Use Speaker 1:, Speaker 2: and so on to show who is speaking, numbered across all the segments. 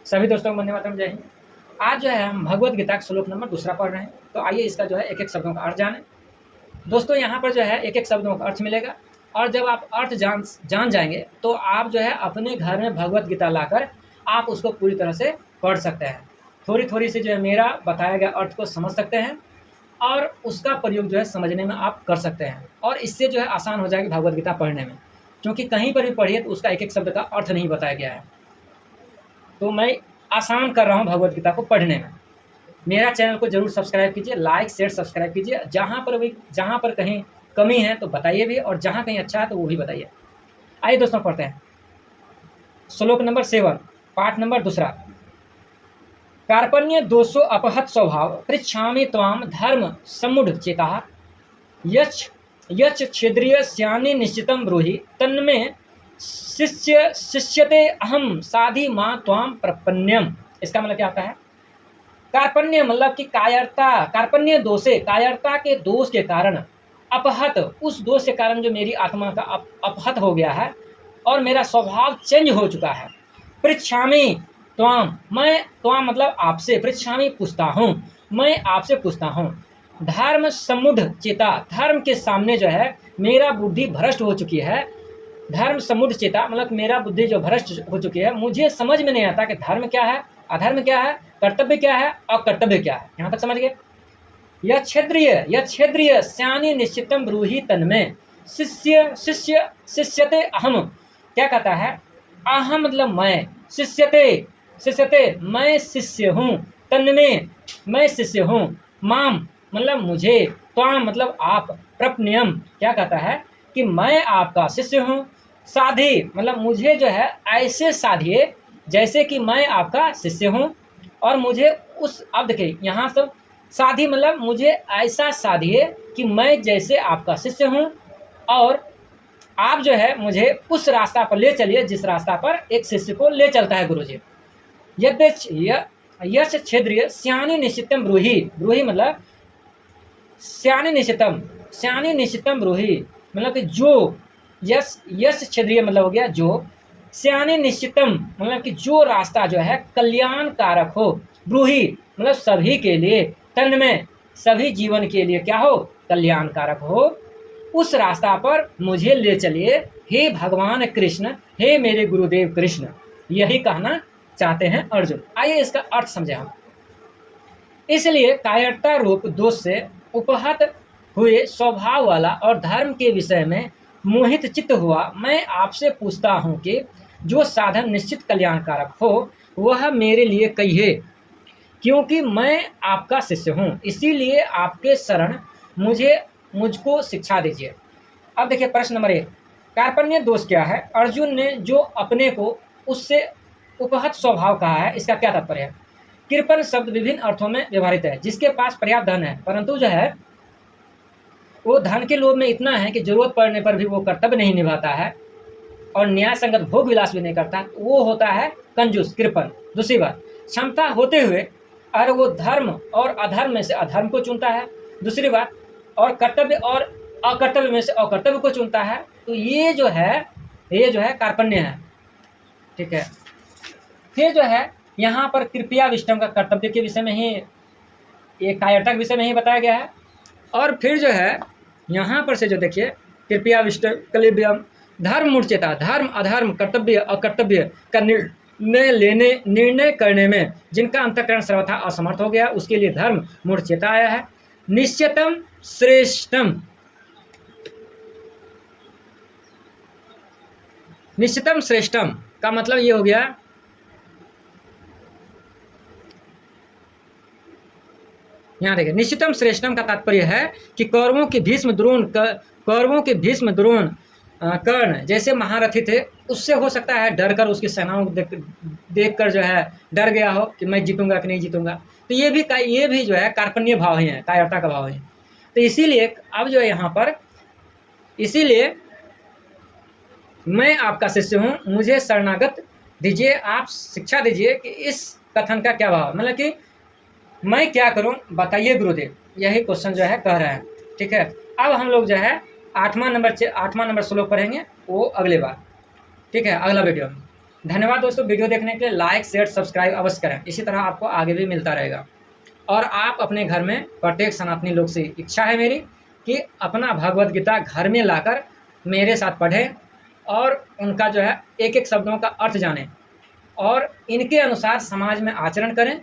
Speaker 1: सभी दोस्तों को वंदे मातरम, जय हिंद। आज जो है हम भगवत गीता का श्लोक नंबर 2 पढ़ रहे हैं। तो आइए इसका जो है एक एक शब्दों का अर्थ जानें। दोस्तों यहाँ पर जो है एक एक शब्दों का अर्थ मिलेगा, और जब आप अर्थ जान जाएंगे तो आप जो है अपने घर में भगवत गीता लाकर आप उसको पूरी तरह से पढ़ सकते हैं। थोड़ी थोड़ी सी जो है मेरा बताया गया अर्थ को समझ सकते हैं और उसका प्रयोग जो है समझने में आप कर सकते हैं, और इससे जो है आसान हो जाएगी भगवत गीता पढ़ने में, क्योंकि कहीं पर भी पढ़िए तो उसका एक एक शब्द का अर्थ नहीं बताया गया है। तो मैं आसान कर रहा हूँ भगवत गीता को पढ़ने में। मेरा चैनल को जरूर सब्सक्राइब कीजिए, लाइक शेयर सब्सक्राइब कीजिए। जहाँ पर कहीं कमी है तो बताइए भी, और जहाँ कहीं अच्छा है तो वो भी बताइए। आइए दोस्तों पढ़ते हैं श्लोक नंबर 7, पाठ नंबर 2। कार्पण्य दोषो अपहत स्वभाव पृच्छामि त्वाम धर्म समुढ़ चेता यच् छिद्रिय स्यानि निश्चितं ब्रूहि तन्मे शिष्यते अहम साधि मां त्वाम प्रपन्यम। इसका मतलब क्या होता है? कार्पण्य मतलब कि कायरता, कार्पण्य दोषे, कायरता के दोष के कारण, अपहत, उस दोष के कारण जो मेरी आत्मा का अपहत हो गया है और मेरा स्वभाव चेंज हो चुका है। पृच्छामि त्वाम, मैं, त्वाम मतलब आपसे, पृच्छामि पूछता हूँ, मैं आपसे पूछता हूँ। धर्म समुढ़ चेता, धर्म के सामने जो है मेरा बुद्धि भ्रष्ट हो चुकी है। धर्म समुढ़ चेता मतलब मेरा बुद्धि जो भ्रष्ट हो चुकी है, मुझे समझ में नहीं आता कि धर्म क्या है, अधर्म क्या है, कर्तव्य क्या है और कर्तव्य क्या है। यहाँ तक समझ गए? यह क्षेत्रीय स्यानि निश्चितम ब्रूहि तन्मे शिष्यते अहम। क्या कहता है? अहम मतलब मैं, शिष्यते मैं शिष्य हूँ, तन्मे मैं शिष्य हूँ, माम मतलब मुझे, त्वाम मतलब आप, प्रपन्यम क्या कहता है कि मैं आपका शिष्य हूँ, साधी मतलब मुझे जो है ऐसे साधिए जैसे कि मैं आपका शिष्य हूँ, और मुझे उस, अब देखिए यहाँ सब साधी मतलब मुझे ऐसा साधिए कि मैं जैसे आपका शिष्य हूँ, और आप जो है मुझे उस रास्ता पर ले चलिए जिस रास्ता पर एक शिष्य को ले चलता है गुरुजी। यश क्षेत्रीय स्यानि निश्चितम ब्रूहि, ब्रूहि मतलब स्यानि निश्चितम ब्रूहि मतलब कि जो, यश क्षेत्रीय मतलब हो गया जो, स्यानि निश्चितम मतलब कि जो रास्ता जो है कल्याणकारक हो, ब्रूहि मतलब सभी के लिए, तन में सभी जीवन के लिए क्या हो, कल्याणकारक हो, उस रास्ता पर मुझे ले चलिए हे भगवान कृष्ण, हे मेरे गुरुदेव कृष्ण। यही कहना चाहते हैं अर्जुन। आइए इसका अर्थ समझे हम। इसलिए कायरता रूप दोष से उपहत हुए स्वभाव वाला और धर्म के विषय में मोहित चित्त हुआ मैं आपसे पूछता हूँ कि जो साधन निश्चित कल्याणकारक हो वह मेरे लिए कहिए, क्योंकि मैं आपका शिष्य हूँ, इसीलिए आपके शरण मुझको शिक्षा दीजिए। अब देखिए प्रश्न नंबर 1, कार्पण्य दोष क्या है? अर्जुन ने जो अपने को उससे उपहत स्वभाव कहा है, इसका क्या तात्पर्य है? कृपण शब्द विभिन्न अर्थों में व्यवहारित है। जिसके पास पर्याप्त धन है परंतु जो है वो धन के लोभ में इतना है कि जरूरत पड़ने पर भी वो कर्तव्य नहीं निभाता है और न्याय संगत भोग विलास भी नहीं करता, वो होता है कंजूस, कृपण। दूसरी बात, क्षमता होते हुए अगर वो धर्म और अधर्म में से अधर्म को चुनता है। दूसरी बात, और कर्तव्य और अकर्तव्य में से अकर्तव्य को चुनता है, तो ये जो है कार्पण्य है। ठीक है। फिर जो है यहाँ पर कृपया विष्टम का कर्तव्य के विषय में ही, एक कायरता के विषय में ही बताया गया है। और फिर जो है यहाँ पर से जो देखिए कृपया विष्टम कलिव्यम, धर्म मूर्चेता, धर्म अधर्म कर्तव्य अकर्तव्य का निर्णय करने में जिनका अंतःकरण सर्वथा असमर्थ हो गया उसके लिए धर्म मूर्चेता आया है। निश्चितम श्रेष्ठम, निश्चितम श्रेष्ठम का मतलब ये हो गया, यहाँ देखिए निश्चितम श्रेष्ठम का तात्पर्य है कि कौरवों के भीष्म द्रोण कर्ण जैसे महारथी थे, उससे हो सकता है डर कर उसकी सेनाओं देख कर जो है डर गया हो कि मैं जीतूंगा कि नहीं जीतूंगा। तो ये भी जो है कार्पण्य भाव ही है, कायरता का भाव है। तो इसीलिए अब जो है यहाँ पर, इसीलिए मैं आपका शिष्य हूँ, मुझे शरणागत दीजिए, आप शिक्षा दीजिए कि इस कथन का क्या भाव, मतलब कि मैं क्या करूं बताइए गुरुदेव। यही क्वेश्चन जो है कह रहे हैं। ठीक है। अब हम लोग जो है 8वां नंबर श्लोक पढ़ेंगे, वो अगले बार। ठीक है, अगला वीडियो में। धन्यवाद दोस्तों, वीडियो देखने के लिए लाइक शेयर सब्सक्राइब अवश्य करें। इसी तरह आपको आगे भी मिलता रहेगा। और आप अपने घर में प्रत्येक सनातनी लोग से इच्छा है मेरी कि अपना भगवद गीता घर में लाकर मेरे साथ पढ़ें और उनका जो है एक एक शब्दों का अर्थ जानें और इनके अनुसार समाज में आचरण करें।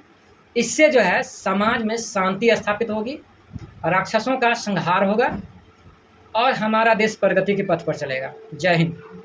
Speaker 1: इससे जो है समाज में शांति स्थापित होगी, राक्षसों का संहार होगा और हमारा देश प्रगति के पथ पर चलेगा। जय हिंद।